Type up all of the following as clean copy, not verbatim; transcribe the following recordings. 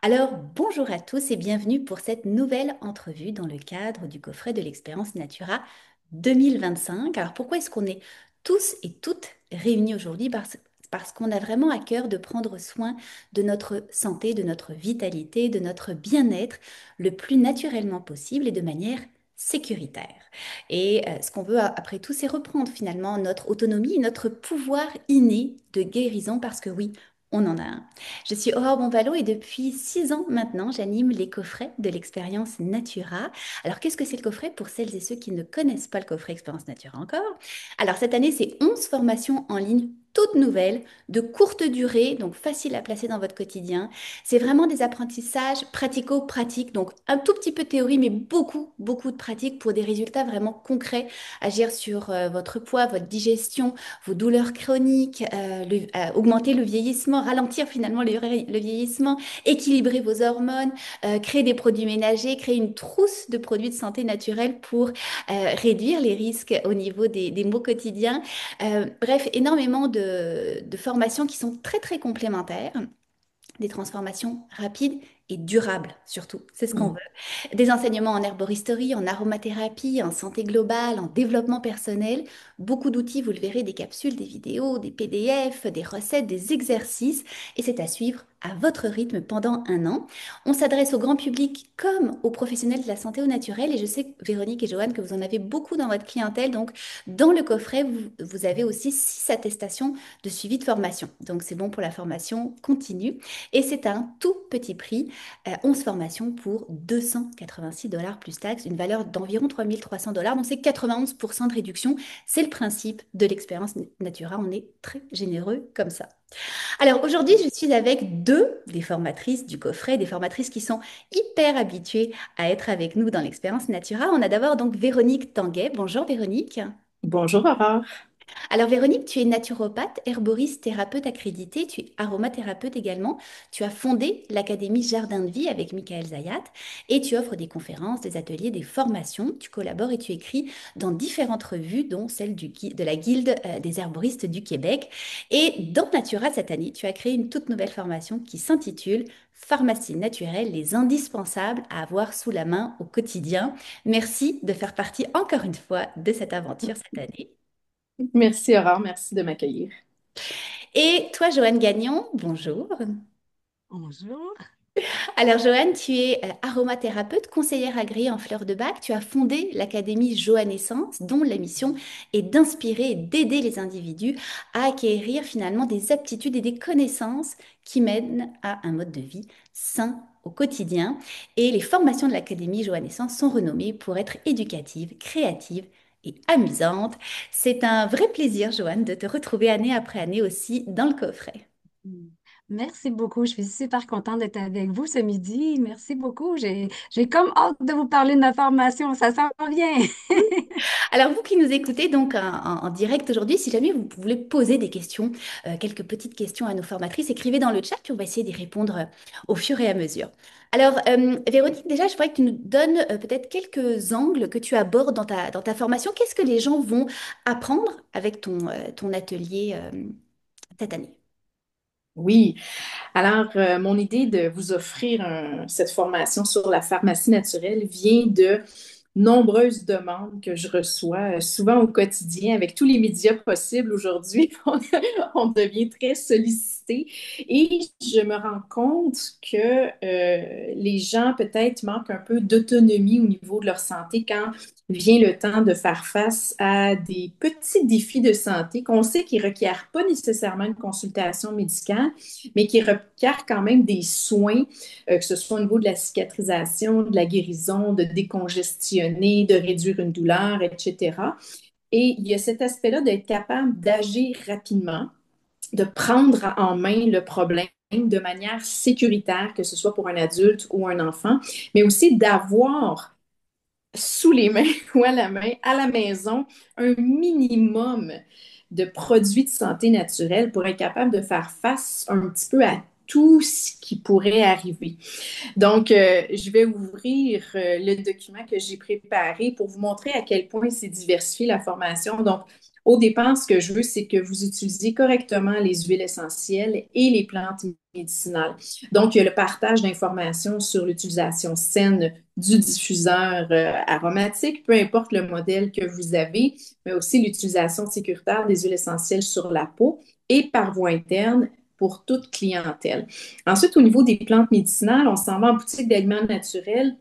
Alors, bonjour à tous et bienvenue pour cette nouvelle entrevue dans le cadre du coffret de l'expérience Natura 2025. Alors, pourquoi est-ce qu'on est tous et toutes réunis aujourd'hui? Parce qu'on a vraiment à cœur de prendre soin de notre santé, de notre vitalité, de notre bien-être le plus naturellement possible et de manière sécuritaire. Et ce qu'on veut après tout, c'est reprendre finalement notre autonomie, notre pouvoir inné de guérison, parce que oui, on en a un. Je suis Aurore Bonvalot et depuis 6 ans maintenant, j'anime les coffrets de l'expérience Natura. Alors, qu'est-ce que c'est le coffret pour celles et ceux qui ne connaissent pas le coffret Expérience Natura encore? Alors, cette année, c'est 11 formations en ligne toutes nouvelles, de courte durée, donc faciles à placer dans votre quotidien. C'est vraiment des apprentissages pratico-pratiques, donc un tout petit peu de théorie, mais beaucoup, beaucoup de pratique pour des résultats vraiment concrets. Agir sur votre poids, votre digestion, vos douleurs chroniques, augmenter le vieillissement, ralentir finalement le vieillissement, équilibrer vos hormones, créer des produits ménagers, créer une trousse de produits de santé naturelle pour réduire les risques au niveau des maux quotidiens. Bref, énormément de formations qui sont très très complémentaires, des transformations rapides et durables surtout, c'est ce qu'on Mm. veut. Des enseignements en herboristerie, en aromathérapie, en santé globale, en développement personnel, beaucoup d'outils, vous le verrez, des capsules, des vidéos, des PDF, des recettes, des exercices, et c'est à suivre à votre rythme pendant un an. On s'adresse au grand public comme aux professionnels de la santé au naturel, et je sais, Véronique et Joanne, que vous en avez beaucoup dans votre clientèle, donc dans le coffret, vous avez aussi 6 attestations de suivi de formation. Donc c'est bon pour la formation continue. Et c'est un tout petit prix, 11 formations pour 286 dollars plus taxes, une valeur d'environ 3 300 dollars. Donc c'est 91% de réduction. C'est le principe de l'expérience Natura. On est très généreux comme ça. Alors aujourd'hui, je suis avec deux des formatrices du coffret, des formatrices qui sont hyper habituées à être avec nous dans l'expérience Natura. On a d'abord donc Véronique Tanguay. Bonjour Véronique. Bonjour Aurore. Alors Véronique, tu es naturopathe, herboriste, thérapeute accréditée, tu es aromathérapeute également. Tu as fondé l'Académie Jardin de Vie avec Michael Zayat et tu offres des conférences, des ateliers, des formations. Tu collabores et tu écris dans différentes revues, dont celle de la Guilde des herboristes du Québec. Et dans Natura cette année, tu as créé une toute nouvelle formation qui s'intitule Pharmacie naturelle, les indispensables à avoir sous la main au quotidien. Merci de faire partie encore une fois de cette aventure cette année. Merci Aurore, merci de m'accueillir. Et toi, Joanne Gagnon, bonjour. Bonjour. Alors, Joanne, tu es aromathérapeute, conseillère agréée en fleurs de bac. Tu as fondé l'Académie Joannescence, dont la mission est d'inspirer et d'aider les individus à acquérir finalement des aptitudes et des connaissances qui mènent à un mode de vie sain au quotidien. Et les formations de l'Académie Joannescence sont renommées pour être éducatives, créatives et amusantes. C'est un vrai plaisir, Joanne, de te retrouver année après année aussi dans le coffret. Mm. Merci beaucoup. Je suis super contente d'être avec vous ce midi. Merci beaucoup. J'ai comme hâte de vous parler de ma formation. Ça s'en vient. Alors, vous qui nous écoutez donc en direct aujourd'hui, si jamais vous voulez poser des questions, quelques petites questions à nos formatrices, écrivez dans le chat, puis on va essayer d'y répondre au fur et à mesure. Alors, Véronique, déjà, je voudrais que tu nous donnes peut-être quelques angles que tu abordes dans ta formation. Qu'est-ce que les gens vont apprendre avec ton atelier cette année? Oui, alors mon idée de vous offrir cette formation sur la pharmacie naturelle vient de nombreuses demandes que je reçois souvent au quotidien avec tous les médias possibles aujourd'hui. On devient très sollicité et je me rends compte que les gens peut-être manquent un peu d'autonomie au niveau de leur santé quand vient le temps de faire face à des petits défis de santé qu'on sait qui ne requièrent pas nécessairement une consultation médicale, mais qui requièrent quand même des soins, que ce soit au niveau de la cicatrisation, de la guérison, de décongestionner, de réduire une douleur, etc. Et il y a cet aspect-là d'être capable d'agir rapidement, de prendre en main le problème de manière sécuritaire, que ce soit pour un adulte ou un enfant, mais aussi d'avoir sous les mains ou à la main, à la maison, un minimum de produits de santé naturelle pour être capable de faire face un petit peu à tout ce qui pourrait arriver. Donc, je vais ouvrir le document que j'ai préparé pour vous montrer à quel point c'est diversifié la formation. Donc, Au départ, ce que je veux, c'est que vous utilisiez correctement les huiles essentielles et les plantes médicinales. Donc, il y a le partage d'informations sur l'utilisation saine du diffuseur aromatique, peu importe le modèle que vous avez, mais aussi l'utilisation sécuritaire des huiles essentielles sur la peau et par voie interne pour toute clientèle. Ensuite, au niveau des plantes médicinales, on s'en va en boutique d'aliments naturels.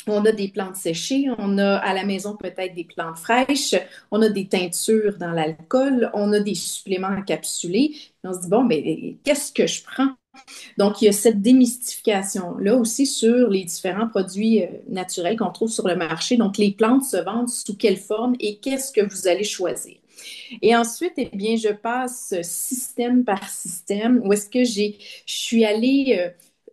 On a des plantes séchées, on a à la maison peut-être des plantes fraîches, on a des teintures dans l'alcool, on a des suppléments encapsulés. On se dit, bon, mais qu'est-ce que je prends? Donc, il y a cette démystification-là aussi sur les différents produits naturels qu'on trouve sur le marché. Donc, les plantes se vendent sous quelle forme et qu'est-ce que vous allez choisir? Et ensuite, eh bien, je passe système par système où est-ce que je suis allée,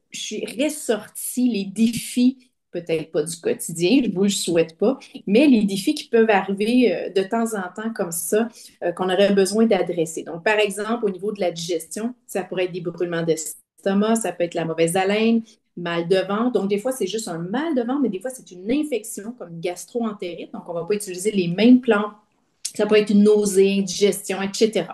je suis ressorti les défis, peut-être pas du quotidien, je vous le souhaite pas, mais les défis qui peuvent arriver de temps en temps comme ça, qu'on aurait besoin d'adresser. Donc, par exemple, au niveau de la digestion, ça pourrait être des brûlements d'estomac, ça peut être la mauvaise haleine, mal de ventre. Donc, des fois, c'est juste un mal de ventre, mais des fois, c'est une infection comme une gastro-entérite. Donc, on ne va pas utiliser les mêmes plantes. Ça peut être une nausée, indigestion, etc.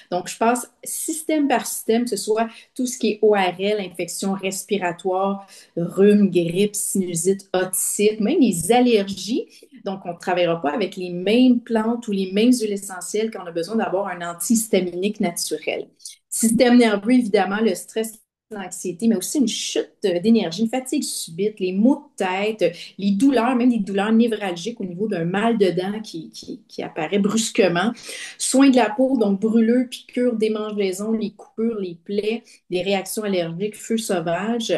Donc, je passe système par système, que ce soit tout ce qui est ORL, infection respiratoire, rhume, grippe, sinusite, otite, même les allergies. Donc, on ne travaillera pas avec les mêmes plantes ou les mêmes huiles essentielles quand on a besoin d'avoir un antihistaminique naturel. Système nerveux, évidemment, le stress, l'anxiété, mais aussi une chute d'énergie, une fatigue subite, les maux de tête, les douleurs, même des douleurs névralgiques au niveau d'un mal de dents qui apparaît brusquement. Soins de la peau, donc brûlures, piqûres, démangeaisons, les coupures, les plaies, les réactions allergiques, feu sauvage.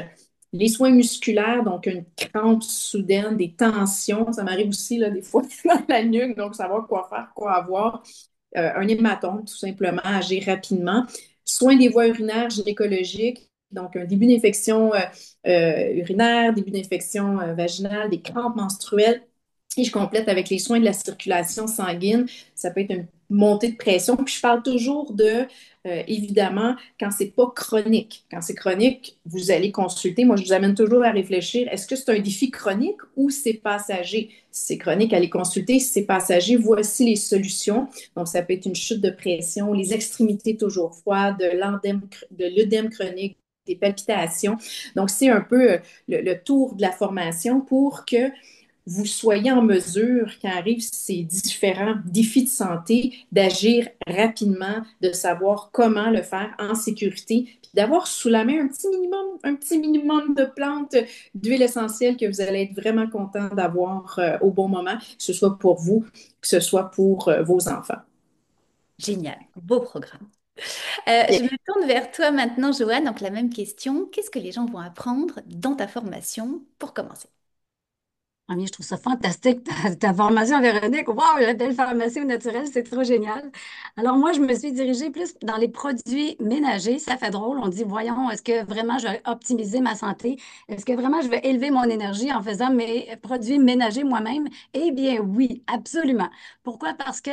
Les soins musculaires, donc une crampe soudaine, des tensions, ça m'arrive aussi là, des fois dans la nuque, donc savoir quoi faire, quoi avoir. Un hématome, tout simplement, agir rapidement. Soins des voies urinaires gynécologiques, donc un début d'infection urinaire, début d'infection vaginale, des crampes menstruelles. Et je complète avec les soins de la circulation sanguine. Ça peut être une montée de pression. Puis je parle toujours de, évidemment, quand c'est pas chronique. Quand c'est chronique, vous allez consulter. Moi, je vous amène toujours à réfléchir. Est-ce que c'est un défi chronique ou c'est passager? Si c'est chronique, allez consulter. Si c'est passager, voici les solutions. Donc, ça peut être une chute de pression, les extrémités toujours froides, de l'œdème chronique, des palpitations. Donc, c'est un peu le tour de la formation pour que vous soyez en mesure, quand arrivent ces différents défis de santé, d'agir rapidement, de savoir comment le faire en sécurité, puis d'avoir sous la main un petit minimum de plantes, d'huile essentielle que vous allez être vraiment content d'avoir au bon moment, que ce soit pour vous, que ce soit pour vos enfants. Génial, beau programme. Je me tourne vers toi maintenant, Joanne. Donc, la même question. Qu'est-ce que les gens vont apprendre dans ta formation pour commencer? Ah, mais je trouve ça fantastique, ta formation, Véronique. Wow, la belle pharmacie au naturel, c'est trop génial. Alors, moi, je me suis dirigée plus dans les produits ménagers. Ça fait drôle. On dit, voyons, est-ce que vraiment je vais optimiser ma santé? Est-ce que vraiment je vais élever mon énergie en faisant mes produits ménagers moi-même? Eh bien, oui, absolument. Pourquoi? Parce que,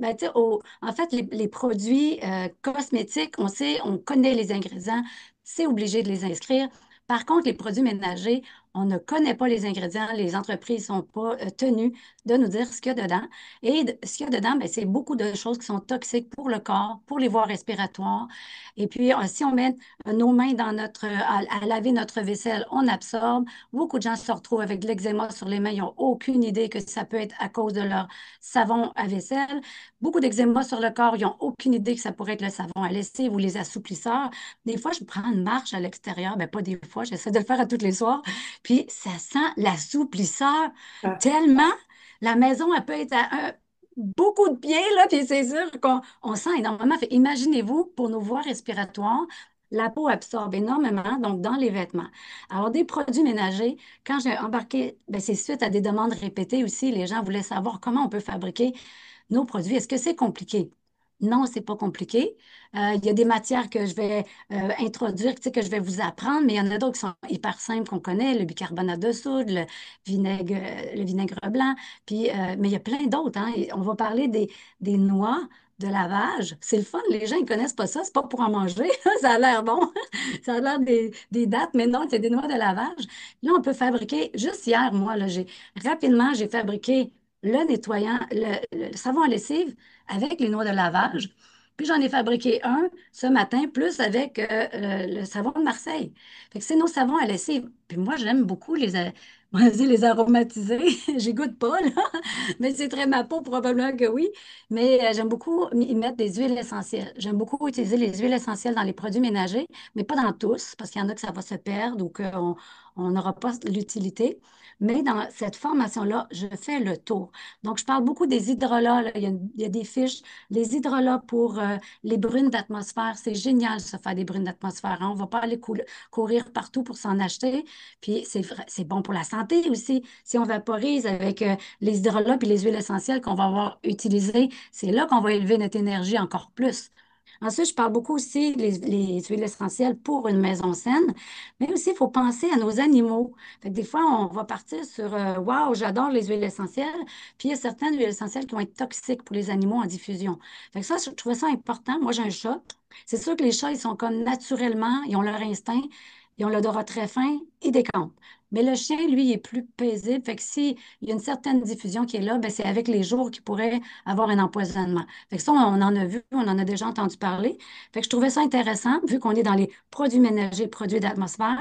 ben, tu sais, en fait, les produits cosmétiques, on sait, on connaît les ingrédients, c'est obligé de les inscrire. Par contre, les produits ménagers, on ne connaît pas les ingrédients, les entreprises ne sont pas tenues de nous dire ce qu'il y a dedans. Et ce qu'il y a dedans, ben, c'est beaucoup de choses qui sont toxiques pour le corps, pour les voies respiratoires. Et puis, si on met nos mains dans à laver notre vaisselle, on absorbe. Beaucoup de gens se retrouvent avec de l'eczéma sur les mains. Ils n'ont aucune idée que ça peut être à cause de leur savon à vaisselle. Beaucoup d'eczéma sur le corps, ils n'ont aucune idée que ça pourrait être le savon à lessive ou les assouplisseurs. Des fois, je prends une marche à l'extérieur. Ben, pas des fois, j'essaie de le faire à tous les soirs. Puis ça sent l'assouplisseur tellement. La maison, elle peut être à beaucoup de pieds, là, puis c'est sûr qu'on sent énormément. Fait, imaginez-vous, pour nos voies respiratoires, la peau absorbe énormément, donc dans les vêtements. Alors, des produits ménagers, quand j'ai embarqué, ben, c'est suite à des demandes répétées aussi, les gens voulaient savoir comment on peut fabriquer nos produits. Est-ce que c'est compliqué? Non, c'est pas compliqué. Il y a des matières que je vais introduire, tu sais, que je vais vous apprendre, mais il y en a d'autres qui sont hyper simples qu'on connaît, le bicarbonate de soude, le vinaigre blanc, puis, mais il y a plein d'autres, hein. Et on va parler des noix de lavage. C'est le fun, les gens, ils connaissent pas ça, c'est pas pour en manger, ça a l'air bon, ça a l'air des dates, mais non, c'est des noix de lavage. Là, on peut fabriquer, juste hier, moi, là, rapidement, j'ai fabriqué le nettoyant, le savon à lessive avec les noix de lavage. Puis j'en ai fabriqué un ce matin, plus avec le savon de Marseille. Fait que c'est nos savons à lessive. Puis moi, j'aime beaucoup on va dire les aromatiser. J'y goûte pas, là. Mais c'est très ma peau, probablement que oui. Mais j'aime beaucoup y mettre des huiles essentielles. J'aime beaucoup utiliser les huiles essentielles dans les produits ménagers, mais pas dans tous, parce qu'il y en a que ça va se perdre ou qu'on on n'aura pas l'utilité. Mais dans cette formation-là, je fais le tour. Donc, je parle beaucoup des hydrolats, là. Il y a des fiches. Les hydrolats pour les brunes d'atmosphère, c'est génial, ça, faire des brunes d'atmosphère, hein. On ne va pas aller courir partout pour s'en acheter. Puis, c'est bon pour la santé aussi. Si on vaporise avec les hydrolats et les huiles essentielles qu'on va avoir utilisées, c'est là qu'on va élever notre énergie encore plus. Ensuite, je parle beaucoup aussi les huiles essentielles pour une maison saine, mais aussi, il faut penser à nos animaux. Fait que des fois, on va partir sur Waouh, j'adore les huiles essentielles, puis il y a certaines huiles essentielles qui vont être toxiques pour les animaux en diffusion. Fait que ça, je trouvais ça important. Moi, j'ai un chat. C'est sûr que les chats, ils sont comme naturellement, ils ont leur instinct, ils ont l'odorat très fin, ils décampent. Mais le chien, lui, il est plus paisible. Fait que s'il y a une certaine diffusion qui est là, ben, c'est avec les jours qu'il pourrait avoir un empoisonnement. Fait que ça, on en a vu, on en a déjà entendu parler. Fait que je trouvais ça intéressant, vu qu'on est dans les produits ménagers, produits d'atmosphère,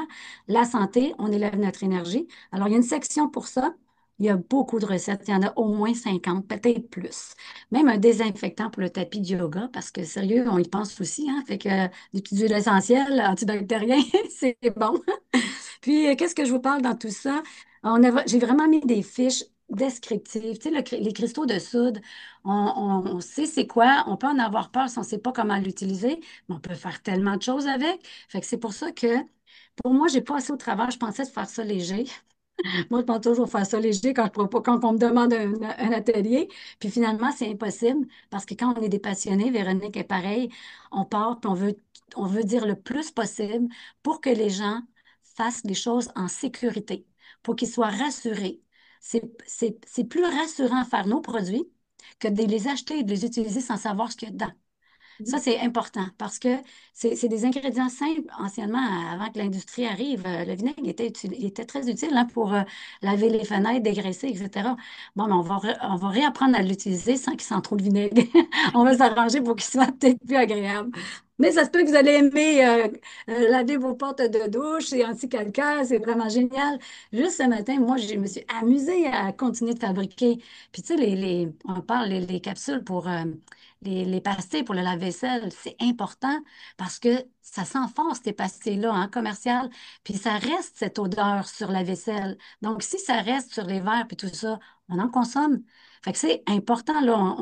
la santé, on élève notre énergie. Alors, il y a une section pour ça. Il y a beaucoup de recettes. Il y en a au moins 50, peut-être plus. Même un désinfectant pour le tapis de yoga, parce que sérieux, on y pense aussi, hein. Fait que des petites huiles essentielles, antibactériens, c'est bon. Puis, qu'est-ce que je vous parle dans tout ça? J'ai vraiment mis des fiches descriptives. Tu sais, les cristaux de soude, on sait c'est quoi, on peut en avoir peur si on ne sait pas comment l'utiliser, mais on peut faire tellement de choses avec. Fait que c'est pour ça que, pour moi, j'ai pas assez au travail. Je pensais de faire ça léger. Moi, je pense toujours faire ça léger quand on me demande un atelier. Puis finalement, c'est impossible parce que quand on est des passionnés, Véronique est pareil, on part puis on veut dire le plus possible pour que les gens fassent les choses en sécurité, pour qu'ils soient rassurés. C'est plus rassurant faire nos produits que de les acheter et de les utiliser sans savoir ce qu'il y a dedans. Ça, c'est important parce que c'est des ingrédients simples. Anciennement, avant que l'industrie arrive, le vinaigre il était très utile, hein, pour laver les fenêtres, dégraisser, etc. Bon, mais on va réapprendre à l'utiliser sans qu'il sente trop de vinaigre. On va s'arranger pour qu'il soit peut-être plus agréable. Mais ça se peut que vous allez aimer laver vos portes de douche et anti-calcaire. C'est vraiment génial. Juste ce matin, moi, je me suis amusée à continuer de fabriquer. Puis, tu sais, on parle les capsules pour les pastilles pour le lave-vaisselle, c'est important parce que ça sent fort, ces pastilles-là, hein, commerciales, puis ça reste cette odeur sur la vaisselle. Donc, si ça reste sur les verres puis tout ça, on en consomme. Fait que c'est important, là,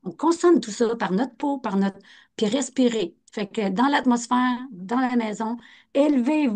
on consomme tout ça par notre peau, puis respirer. Fait que dans l'atmosphère, dans la maison, élevez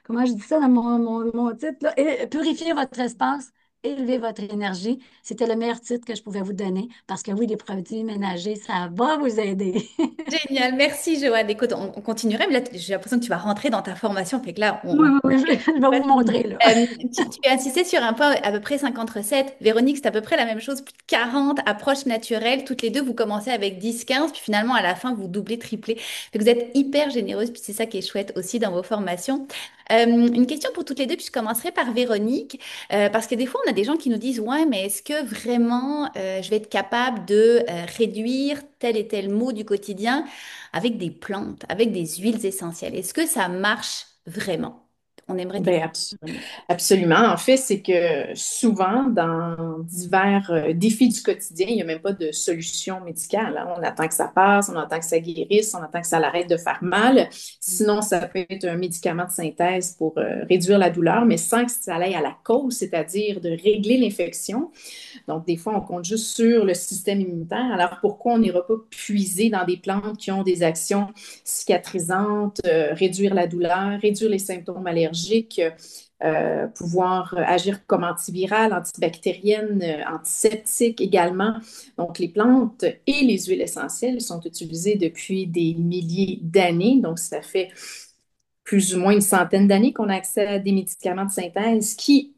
comment je dis ça dans mon titre, là, purifiez votre espace, élevez votre énergie. C'était le meilleur titre que je pouvais vous donner parce que oui, les produits ménagers, ça va vous aider. Génial, merci Joanne. Écoute, on continuerait, mais là, j'ai l'impression que tu vas rentrer dans ta formation. Fait que là, Oui, oui, oui, je vais vous montrer, là. tu as insisté sur un point, à peu près 50 recettes. Véronique, c'est à peu près la même chose, plus de 40 approches naturelles. Toutes les deux, vous commencez avec 10, 15, puis finalement, à la fin, vous doublez, triplez. Fait que vous êtes hyper généreuse, puis c'est ça qui est chouette aussi dans vos formations. Une question pour toutes les deux, puis je commencerai par Véronique, parce que des fois, on a des gens qui nous disent, ouais, mais est-ce que vraiment je vais être capable de réduire tel et tel mot du quotidien avec des plantes, avec des huiles essentielles? Est-ce que ça marche vraiment? On aimerait Ben, t'écouter, Véronique. absolument. En fait, c'est que souvent, dans divers défis du quotidien, il n'y a même pas de solution médicale, hein. On attend que ça passe, on attend que ça guérisse, on attend que ça l'arrête de faire mal. Sinon, ça peut être un médicament de synthèse pour réduire la douleur, mais sans que ça aille à la cause, c'est-à-dire de régler l'infection. Donc, des fois, on compte juste sur le système immunitaire. Alors, pourquoi on n'ira pas puiser dans des plantes qui ont des actions cicatrisantes, réduire la douleur, réduire les symptômes allergiques, pouvoir agir comme antivirale, antibactérienne, antiseptique également. Donc, les plantes et les huiles essentielles sont utilisées depuis des milliers d'années. Donc, ça fait plus ou moins une centaine d'années qu'on a accès à des médicaments de synthèse qui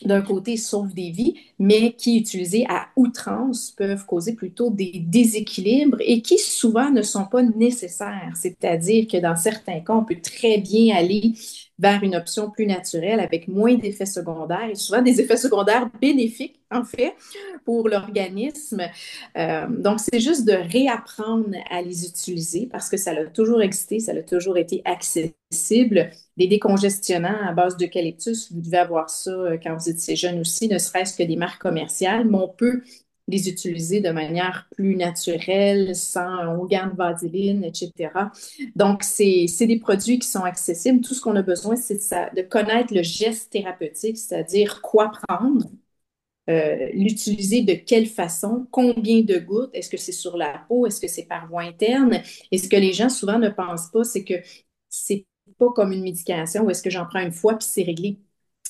d'un côté, sauvent des vies, mais qui, utilisés à outrance, peuvent causer plutôt des déséquilibres et qui souvent ne sont pas nécessaires. C'est-à-dire que dans certains cas, on peut très bien aller vers une option plus naturelle avec moins d'effets secondaires et souvent des effets secondaires bénéfiques, en fait, pour l'organisme. Donc, c'est juste de réapprendre à les utiliser parce que ça a toujours existé, ça a toujours été accessible. Des décongestionnants à base d'eucalyptus, vous devez avoir ça quand vous étiez jeune aussi, ne serait-ce que des marques commerciales, mais on peut les utiliser de manière plus naturelle, sans onguent de vaseline, etc. Donc, c'est des produits qui sont accessibles. Tout ce qu'on a besoin, c'est de connaître le geste thérapeutique, c'est-à-dire quoi prendre, l'utiliser de quelle façon, combien de gouttes, est-ce que c'est sur la peau, est-ce que c'est par voie interne. Et ce que les gens souvent ne pensent pas, c'est que c'est pas comme une médication où est-ce que j'en prends une fois puis c'est réglé.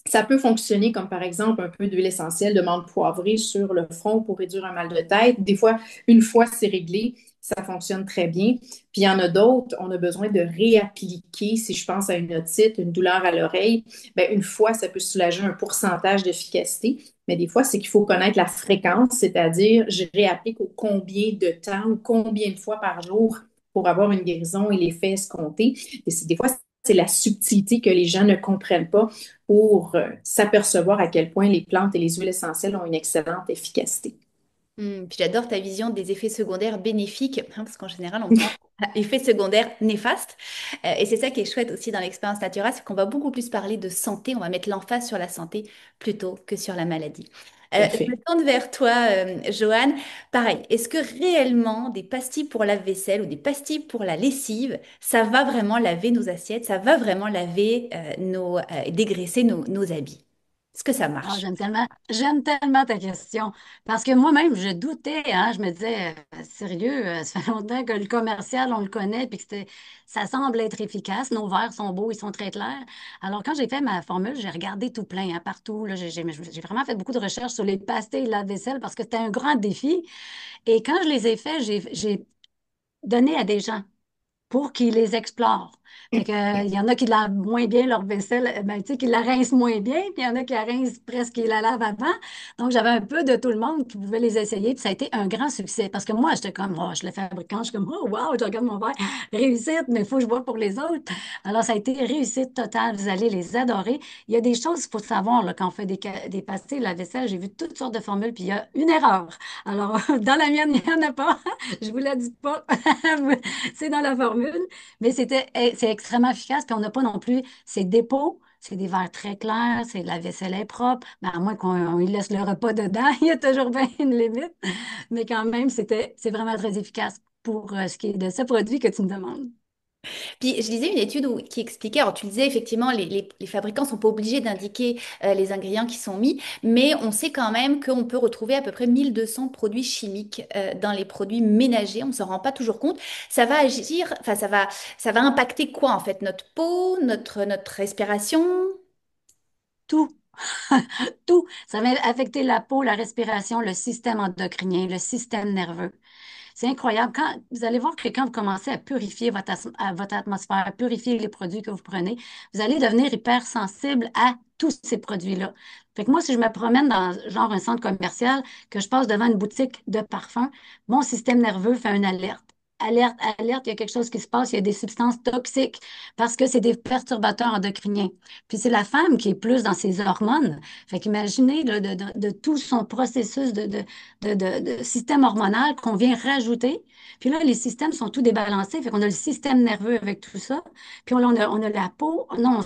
Ça peut fonctionner comme par exemple un peu d'huile essentielle de menthe poivrée sur le front pour réduire un mal de tête. Des fois, une fois c'est réglé, ça fonctionne très bien. Puis il y en a d'autres, on a besoin de réappliquer. Si je pense à une otite, une douleur à l'oreille, ben, une fois, ça peut soulager un pourcentage d'efficacité. Mais des fois, c'est qu'il faut connaître la fréquence, c'est-à-dire je réapplique au combien de temps ou combien de fois par jour pour avoir une guérison et l'effet escompté. Et des fois, c'est la subtilité que les gens ne comprennent pas pour s'apercevoir à quel point les plantes et les huiles essentielles ont une excellente efficacité. Puis j'adore ta vision des effets secondaires bénéfiques, hein, parce qu'en général, on pense à effets secondaires néfastes. Et c'est ça qui est chouette aussi dans l'expérience Natura, c'est qu'on va beaucoup plus parler de santé, on va mettre l'emphase sur la santé plutôt que sur la maladie. Tout à Je me fait. tourne vers toi, Joanne. Pareil, est-ce que réellement des pastilles pour la vaisselle ou des pastilles pour la lessive, ça va vraiment laver nos assiettes, ça va vraiment laver dégraisser nos habits? Est-ce que ça Ah, marche? j'aime tellement ta question. Parce que moi-même, je doutais, hein, je me disais, sérieux, ça fait longtemps que le commercial, on le connaît, puis que ça semble être efficace. Nos verres sont beaux, ils sont très clairs. Alors, quand j'ai fait ma formule, j'ai regardé tout plein, hein, partout. Là, j'ai vraiment fait beaucoup de recherches sur les pastilles de lave-vaisselle parce que c'était un grand défi. Et quand je les ai faits, j'ai donné à des gens pour qu'ils les explorent. Fait que, il y en a qui lavent moins bien leur vaisselle, ben, tu sais, qui la rincent moins bien, puis il y en a qui la rincent presque, qui la lavent avant. Donc, j'avais un peu de tout le monde qui pouvait les essayer, puis ça a été un grand succès. Parce que moi, j'étais comme, oh, je le fabricant, je suis comme, oh, wow, je regarde mon verre, réussite, mais il faut que je vois pour les autres. Alors, ça a été réussite totale, vous allez les adorer. Il y a des choses qu'il faut savoir là, quand on fait des pastilles, la vaisselle, j'ai vu toutes sortes de formules, puis il y a une erreur. Alors, dans la mienne, il n'y en a pas. Je vous la dis pas. C'est dans la formule, mais c'est extrêmement efficace. Puis on n'a pas non plus ces dépôts. C'est des verres très clairs, c'est la vaisselle est propre. Mais à moins qu'on y laisse le repas dedans, il y a toujours bien une limite. Mais quand même, c'est vraiment très efficace pour ce qui est de ce produit que tu me demandes. Puis je lisais une étude qui expliquait, alors tu disais effectivement, les fabricants sont pas obligés d'indiquer les ingrédients qui sont mis, mais on sait quand même qu'on peut retrouver à peu près 1200 produits chimiques dans les produits ménagers, on ne s'en rend pas toujours compte. Ça va agir, enfin ça va impacter quoi en fait? Notre peau, notre respiration? Tout, tout. Ça va affecter la peau, la respiration, le système endocrinien, le système nerveux. C'est incroyable. Vous allez voir que quand vous commencez à purifier votre atmosphère, à purifier les produits que vous prenez, vous allez devenir hypersensible à tous ces produits-là. Fait que moi, si je me promène dans genre un centre commercial, que je passe devant une boutique de parfum, mon système nerveux fait une alerte. Alerte, alerte, il y a quelque chose qui se passe, il y a des substances toxiques parce que c'est des perturbateurs endocriniens. Puis c'est la femme qui est plus dans ses hormones. Fait qu'imaginez là, de tout son processus de système hormonal qu'on vient rajouter. Puis là, les systèmes sont tout débalancés. Fait qu'on a le système nerveux avec tout ça. Puis on a la peau. Non,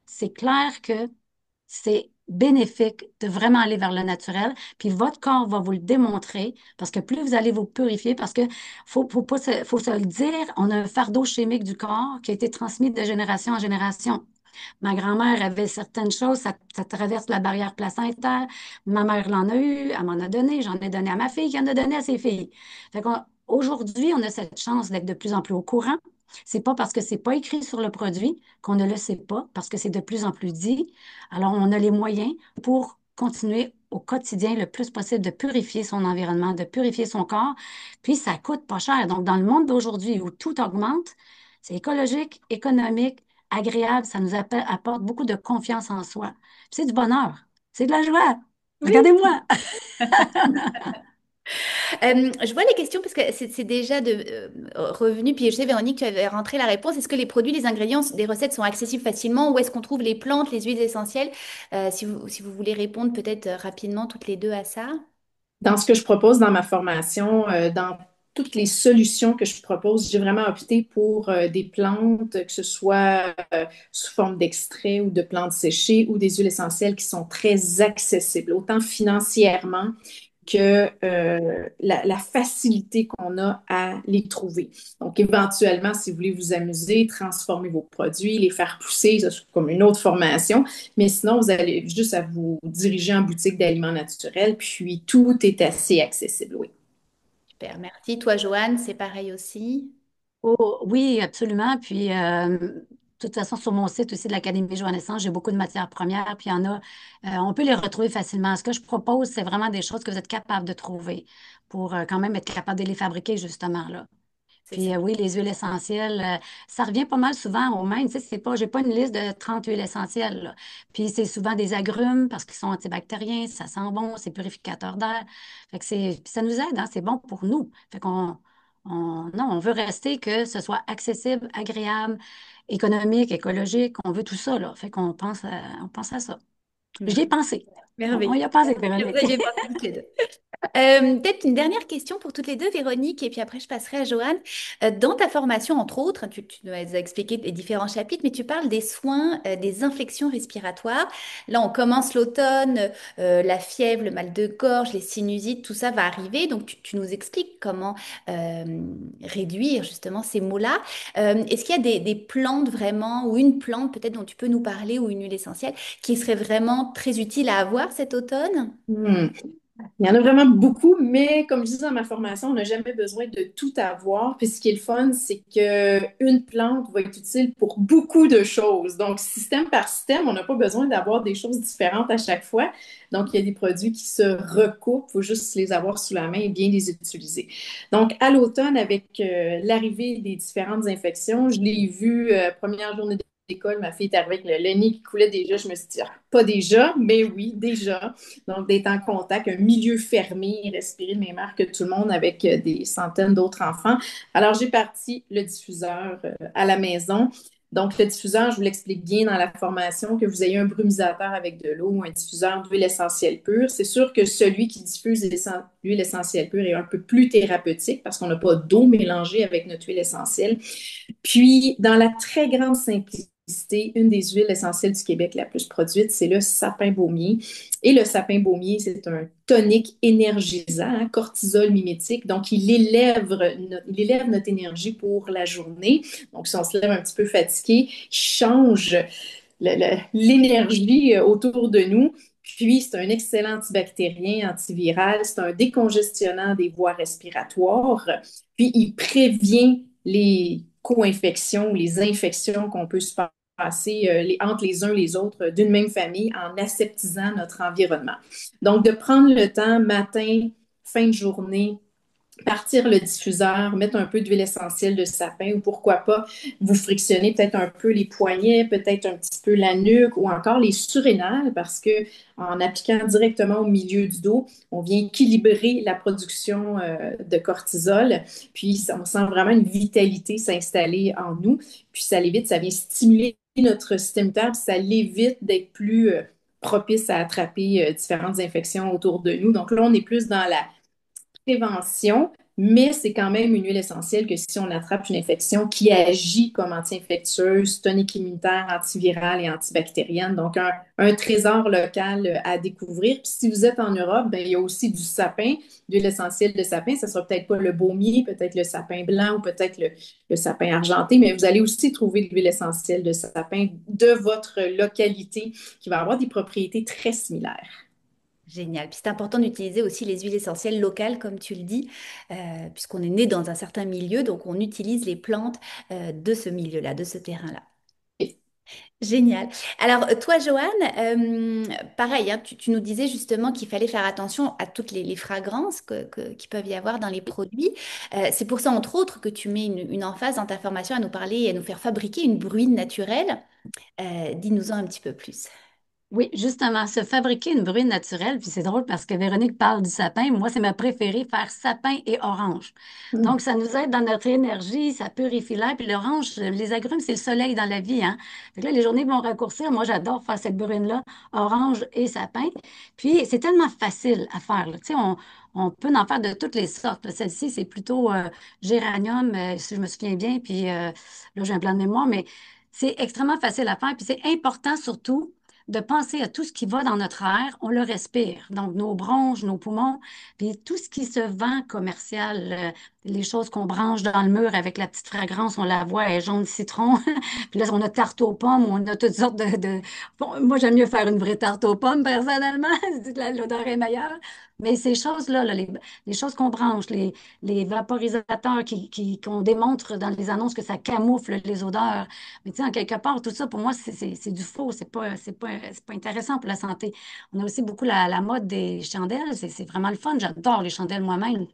c'est clair que c'est bénéfique de vraiment aller vers le naturel. Puis votre corps va vous le démontrer parce que plus vous allez vous purifier, parce que faut se le dire, on a un fardeau chimique du corps qui a été transmis de génération en génération. Ma grand-mère avait certaines choses, ça traverse la barrière placentaire. Ma mère l'en a eu, elle m'en a donné, j'en ai donné à ma fille, qui en a donné à ses filles. Aujourd'hui, on a cette chance d'être de plus en plus au courant. C'est pas parce que c'est pas écrit sur le produit qu'on ne le sait pas, parce que c'est de plus en plus dit. Alors, on a les moyens pour continuer au quotidien le plus possible de purifier son environnement, de purifier son corps. Puis, ça coûte pas cher. Donc, dans le monde d'aujourd'hui où tout augmente, c'est écologique, économique, agréable, ça nous apporte beaucoup de confiance en soi. Puis c'est du bonheur, c'est de la joie. Oui. Regardez-moi. Je vois les questions parce que c'est déjà revenu. Puis je sais, Véronique, tu avais rentré la réponse. Est-ce que les produits, les ingrédients des recettes sont accessibles facilement? Où est-ce qu'on trouve les plantes, les huiles essentielles? Si vous voulez répondre peut-être rapidement toutes les deux à ça. Dans ce que je propose dans ma formation, dans toutes les solutions que je propose, j'ai vraiment opté pour des plantes, que ce soit sous forme d'extrait ou de plantes séchées ou des huiles essentielles qui sont très accessibles, autant financièrement que la facilité qu'on a à les trouver. Donc, éventuellement, si vous voulez vous amuser, transformer vos produits, les faire pousser, ça, c'est comme une autre formation. Mais sinon, vous allez juste à vous diriger en boutique d'aliments naturels, puis tout est assez accessible, oui. Super, merci. Toi, Joanne, c'est pareil aussi. Oh, oui, absolument. Puis, de toute façon, sur mon site aussi de l'Académie Joannescence, j'ai beaucoup de matières premières, puis il y en a, on peut les retrouver facilement. Ce que je propose, c'est vraiment des choses que vous êtes capable de trouver pour quand même être capable de les fabriquer, justement, là. C'est ça. Puis oui, les huiles essentielles, ça revient pas mal souvent au même. Tu sais, c'est pas, j'ai pas une liste de 30 huiles essentielles, là. Puis c'est souvent des agrumes parce qu'ils sont antibactériens, ça sent bon, c'est purificateur d'air. Fait que puis ça nous aide, hein, c'est bon pour nous. Fait non, on veut rester que ce soit accessible, agréable, économique, écologique. On veut tout ça, là. Fait on pense à ça. J'y ai Merveilleux. pensé. On Merveilleux. y a pensé, Vous Véronique. aviez pensé toutes les deux. Peut-être une dernière question pour toutes les deux, Véronique, et puis après je passerai à Joanne. Dans ta formation, entre autres, tu nous as expliqué les différents chapitres, mais tu parles des soins, des infections respiratoires. Là, on commence l'automne, la fièvre, le mal de gorge, les sinusites, tout ça va arriver. Donc, tu nous expliques comment euh, réduire justement ces maux-là. Est-ce qu'il y a des plantes vraiment, ou une plante peut-être dont tu peux nous parler, ou une huile essentielle, qui serait vraiment très utile à avoir cet automne? Hmm. Il y en a vraiment beaucoup, mais comme je disais dans ma formation, on n'a jamais besoin de tout avoir. Puis ce qui est le fun, c'est qu'une plante va être utile pour beaucoup de choses. Donc, système par système, on n'a pas besoin d'avoir des choses différentes à chaque fois. Donc, il y a des produits qui se recoupent. Il faut juste les avoir sous la main et bien les utiliser. Donc, à l'automne, avec l'arrivée des différentes infections, je l'ai vu, première journée d'école, ma fille est arrivée avec le nez qui coulait déjà. Je me suis dit, ah, pas déjà, mais oui, déjà. Donc, d'être en contact, un milieu fermé, respirer le même air que tout le monde avec des centaines d'autres enfants. Alors, j'ai parti le diffuseur à la maison. Donc, le diffuseur, je vous l'explique bien dans la formation, que vous ayez un brumisateur avec de l'eau ou un diffuseur d'huile essentielle pure. C'est sûr que celui qui diffuse l'huile essentielle pure est un peu plus thérapeutique parce qu'on n'a pas d'eau mélangée avec notre huile essentielle. Puis, dans la très grande simplicité, une des huiles essentielles du Québec la plus produite, c'est le sapin baumier. Et le sapin baumier, c'est un tonique énergisant, hein, cortisol mimétique. Donc, il élève notre énergie pour la journée. Donc, si on se lève un petit peu fatigué, il change l'énergie autour de nous. Puis, c'est un excellent antibactérien, antiviral, c'est un décongestionnant des voies respiratoires. Puis, il prévient les co-infections, les infections qu'on peut se passer entre les uns et les autres d'une même famille en aseptisant notre environnement. Donc, de prendre le temps, matin, fin de journée, partir le diffuseur, mettre un peu d'huile essentielle de sapin ou pourquoi pas vous frictionner peut-être un peu les poignets, peut-être un petit peu la nuque ou encore les surrénales parce que en appliquant directement au milieu du dos, on vient équilibrer la production de cortisol, puis on sent vraiment une vitalité s'installer en nous, puis ça l'évite, ça vient stimuler notre système immunitaire, puis ça l'évite d'être plus propice à attraper différentes infections autour de nous. Donc là, on est plus dans la prévention, mais c'est quand même une huile essentielle que si on attrape une infection qui agit comme anti-infectieuse, tonique immunitaire, antivirale et antibactérienne. Donc, un trésor local à découvrir. Puis si vous êtes en Europe, ben, il y a aussi du sapin, d'huile essentielle de sapin. Ça sera peut-être pas le baumier, peut-être le sapin blanc ou peut-être le sapin argenté, mais vous allez aussi trouver de l'huile essentielle de sapin de votre localité qui va avoir des propriétés très similaires. Génial. Puis c'est important d'utiliser aussi les huiles essentielles locales, comme tu le dis, puisqu'on est né dans un certain milieu, donc on utilise les plantes de ce milieu-là, de ce terrain-là. Génial. Alors, toi, Joanne, pareil, hein, tu nous disais justement qu'il fallait faire attention à toutes les fragrances qui peuvent y avoir dans les produits. C'est pour ça, entre autres, que tu mets une emphase dans ta formation à nous parler et à nous faire fabriquer une bruine naturelle. Dis-nous-en un petit peu plus. Oui, justement, se fabriquer une brune naturelle, puis c'est drôle parce que Véronique parle du sapin. Moi, c'est ma préférée, faire sapin et orange. Donc, ça nous aide dans notre énergie, ça purifie l'air. Puis l'orange, les agrumes, c'est le soleil dans la vie, hein. Fait que là, les journées vont raccourcir. Moi, j'adore faire cette brune-là, orange et sapin. Puis, c'est tellement facile à faire, là. Tu sais, on peut en faire de toutes les sortes, là. Celle-ci, c'est plutôt géranium, si je me souviens bien. Puis, là, j'ai un plan de mémoire, mais c'est extrêmement facile à faire. Puis, c'est important surtout de penser à tout ce qui va dans notre air, on le respire. Donc, nos bronches, nos poumons, puis tout ce qui se vend commercial, les choses qu'on branche dans le mur avec la petite fragrance, on la voit, elle est jaune citron. Puis là, on a tarte aux pommes, on a toutes sortes Bon, moi, j'aime mieux faire une vraie tarte aux pommes, personnellement. L'odeur est meilleure. Mais ces choses-là, là, les choses qu'on branche, les vaporisateurs qu'on démontre dans les annonces que ça camoufle les odeurs, mais tu sais, en quelque part, tout ça, pour moi, c'est du faux. C'est pas intéressant pour la santé. On a aussi beaucoup la mode des chandelles. C'est vraiment le fun. J'adore les chandelles moi-même.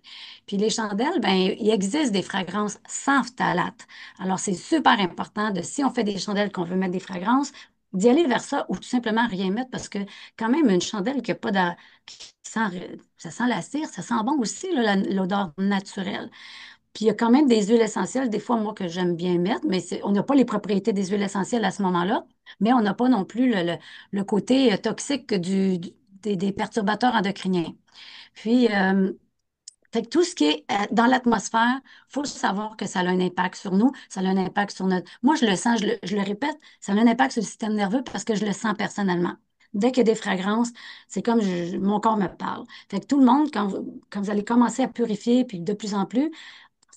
Puis les chandelles, ben, il existe des fragrances sans phtalates. Alors, c'est super important de, si on fait des chandelles qu'on veut mettre des fragrances, d'y aller vers ça ou tout simplement rien mettre parce que quand même, une chandelle qui a pas qui sent, ça sent la cire, ça sent bon aussi, là, l'odeur naturelle. Puis il y a quand même des huiles essentielles, des fois, moi, que j'aime bien mettre, mais on n'a pas les propriétés des huiles essentielles à ce moment-là, mais on n'a pas non plus le côté toxique des perturbateurs endocriniens. Puis, fait que tout ce qui est dans l'atmosphère, il faut savoir que ça a un impact sur nous, ça a un impact sur notre... Moi, je le sens, je le répète, ça a un impact sur le système nerveux parce que je le sens personnellement. Dès qu'il y a des fragrances, c'est comme mon corps me parle. Fait que tout le monde, quand vous allez commencer à purifier, puis de plus en plus,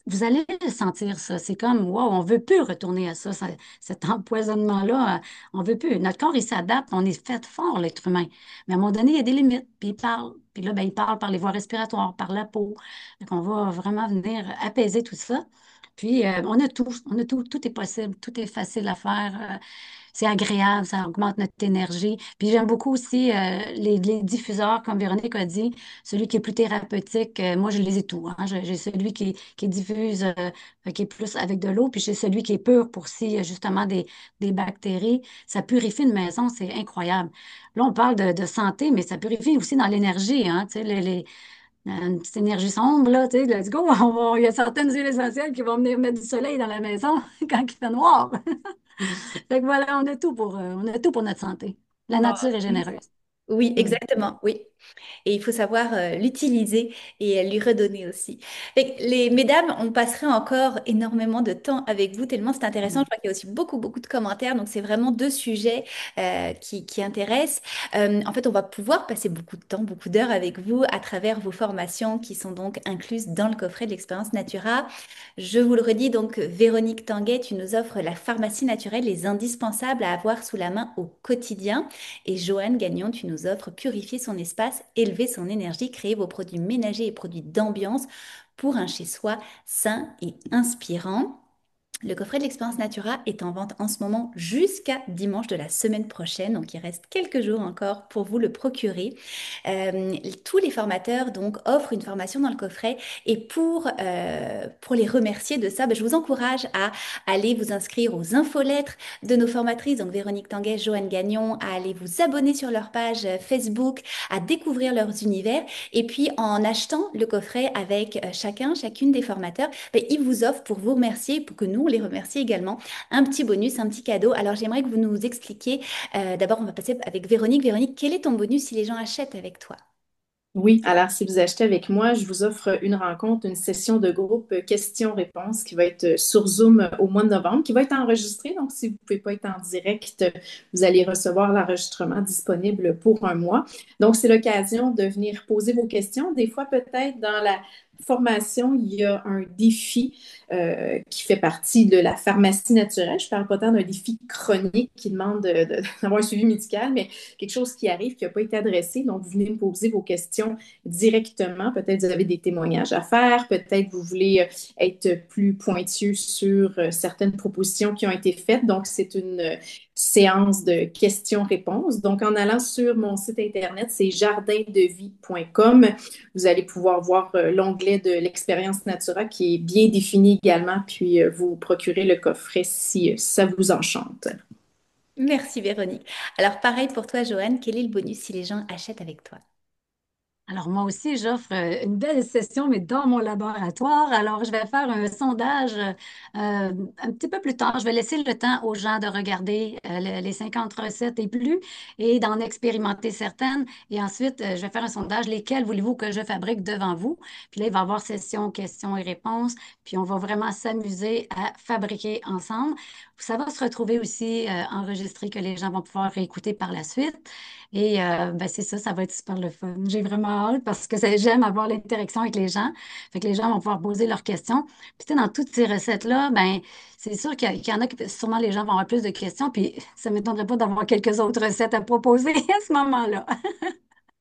vous allez le sentir, ça. C'est comme, wow, on veut plus retourner à ça, cet empoisonnement-là. On veut plus. Notre corps, il s'adapte. On est fait fort, l'être humain. Mais à un moment donné, il y a des limites. Puis il parle. Puis là, ben, il parle par les voies respiratoires, par la peau. Donc, on va vraiment venir apaiser tout ça. Puis, on a tout. On a tout. Tout est possible. Tout est facile à faire. C'est agréable, ça augmente notre énergie. Puis j'aime beaucoup aussi les diffuseurs, comme Véronique a dit, celui qui est plus thérapeutique. Moi, je les ai tous, hein. J'ai celui qui diffuse, qui est plus avec de l'eau, puis j'ai celui qui est pur pour si justement des bactéries. Ça purifie une maison, c'est incroyable. Là, on parle de santé, mais ça purifie aussi dans l'énergie, hein, tu sais, une petite énergie sombre, là, tu sais, let's go. Il y a certaines huiles essentielles qui vont venir mettre du soleil dans la maison quand il fait noir. Fait que voilà, on a tout pour notre santé. La Non, nature est oui. généreuse. Oui, Mm. exactement, oui. Et il faut savoir l'utiliser et lui redonner aussi. Fait que les mesdames, on passerait encore énormément de temps avec vous, tellement c'est intéressant. Je Mm. crois qu'il y a aussi beaucoup, beaucoup de commentaires, donc c'est vraiment deux sujets qui intéressent. En fait, on va pouvoir passer beaucoup de temps, beaucoup d'heures avec vous à travers vos formations qui sont donc incluses dans le coffret de l'expérience Natura. Je vous le redis, donc Véronique Tanguay, tu nous offres la pharmacie naturelle, les indispensables à avoir sous la main au quotidien. Et Joanne Gagnon, tu nous offres purifier son espace, élever son énergie, créer vos produits ménagers et produits d'ambiance pour un chez-soi sain et inspirant. Le coffret de l'expérience Natura est en vente en ce moment jusqu'à dimanche de la semaine prochaine, donc il reste quelques jours encore pour vous le procurer. Tous les formateurs donc offrent une formation dans le coffret et pour les remercier de ça, ben, je vous encourage à aller vous inscrire aux infolettres de nos formatrices, donc Véronique Tanguay, Joanne Gagnon, à aller vous abonner sur leur page Facebook, à découvrir leurs univers et puis en achetant le coffret avec chacune des formateurs, ben, ils vous offrent pour vous remercier, pour que nous on les remercie également, un petit bonus, un petit cadeau. Alors j'aimerais que vous nous expliquiez, d'abord on va passer avec Véronique. Véronique, quel est ton bonus si les gens achètent avec toi? Oui, alors si vous achetez avec moi, je vous offre une rencontre, une session de groupe questions-réponses qui va être sur Zoom au mois de novembre, qui va être enregistrée. Donc, si vous ne pouvez pas être en direct, vous allez recevoir l'enregistrement disponible pour un mois. Donc, c'est l'occasion de venir poser vos questions. Des fois, peut-être dans la formation, il y a un défi qui fait partie de la pharmacie naturelle. Je ne parle pas tant d'un défi chronique qui demande d'avoir un suivi médical, mais quelque chose qui arrive, qui n'a pas été adressé. Donc, vous venez me poser vos questions directement. Peut-être vous avez des témoignages à faire, peut-être vous voulez être plus pointueux sur certaines propositions qui ont été faites. Donc, c'est une séance de questions-réponses. Donc, en allant sur mon site Internet, c'est jardindevie.com. Vous allez pouvoir voir l'onglet de l'expérience Natura qui est bien défini également, puis vous procurez le coffret si ça vous enchante. Merci Véronique. Alors pareil pour toi, Joanne, quel est le bonus si les gens achètent avec toi? Alors moi aussi, j'offre une belle session, mais dans mon laboratoire. Alors je vais faire un sondage un petit peu plus tard. Je vais laisser le temps aux gens de regarder les 50 recettes et plus et d'en expérimenter certaines. Et ensuite, je vais faire un sondage. Lesquelles voulez-vous que je fabrique devant vous? Puis là, il va y avoir session questions et réponses. Puis on va vraiment s'amuser à fabriquer ensemble. Ça va se retrouver aussi enregistré que les gens vont pouvoir réécouter par la suite. Et ben, c'est ça, ça va être super le fun. J'ai vraiment hâte parce que j'aime avoir l'interaction avec les gens. Fait que les gens vont pouvoir poser leurs questions. Puis tu sais, dans toutes ces recettes-là, ben c'est sûr qu'il y en a que sûrement les gens vont avoir plus de questions. Puis ça ne m'étonnerait pas d'avoir quelques autres recettes à proposer à ce moment-là.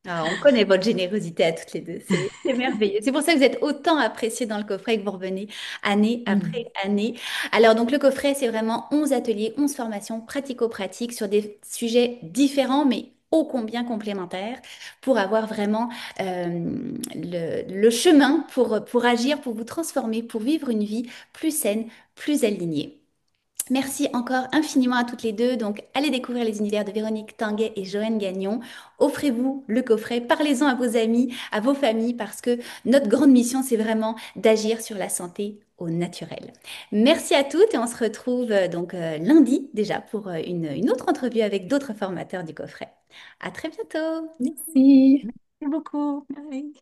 Ah, on connaît votre générosité à toutes les deux, c'est merveilleux. C'est pour ça que vous êtes autant appréciés dans le coffret et que vous revenez année Mhm. après année. Alors donc le coffret, c'est vraiment 11 ateliers, 11 formations pratico-pratiques sur des sujets différents mais ô combien complémentaires pour avoir vraiment le chemin pour agir, pour vous transformer, pour vivre une vie plus saine, plus alignée. Merci encore infiniment à toutes les deux. Donc, allez découvrir les univers de Véronique Tanguay et Joanne Gagnon. Offrez-vous le coffret, parlez-en à vos amis, à vos familles, parce que notre grande mission, c'est vraiment d'agir sur la santé au naturel. Merci à toutes et on se retrouve lundi déjà pour une autre entrevue avec d'autres formateurs du coffret. À très bientôt. Merci. Merci beaucoup. Bye.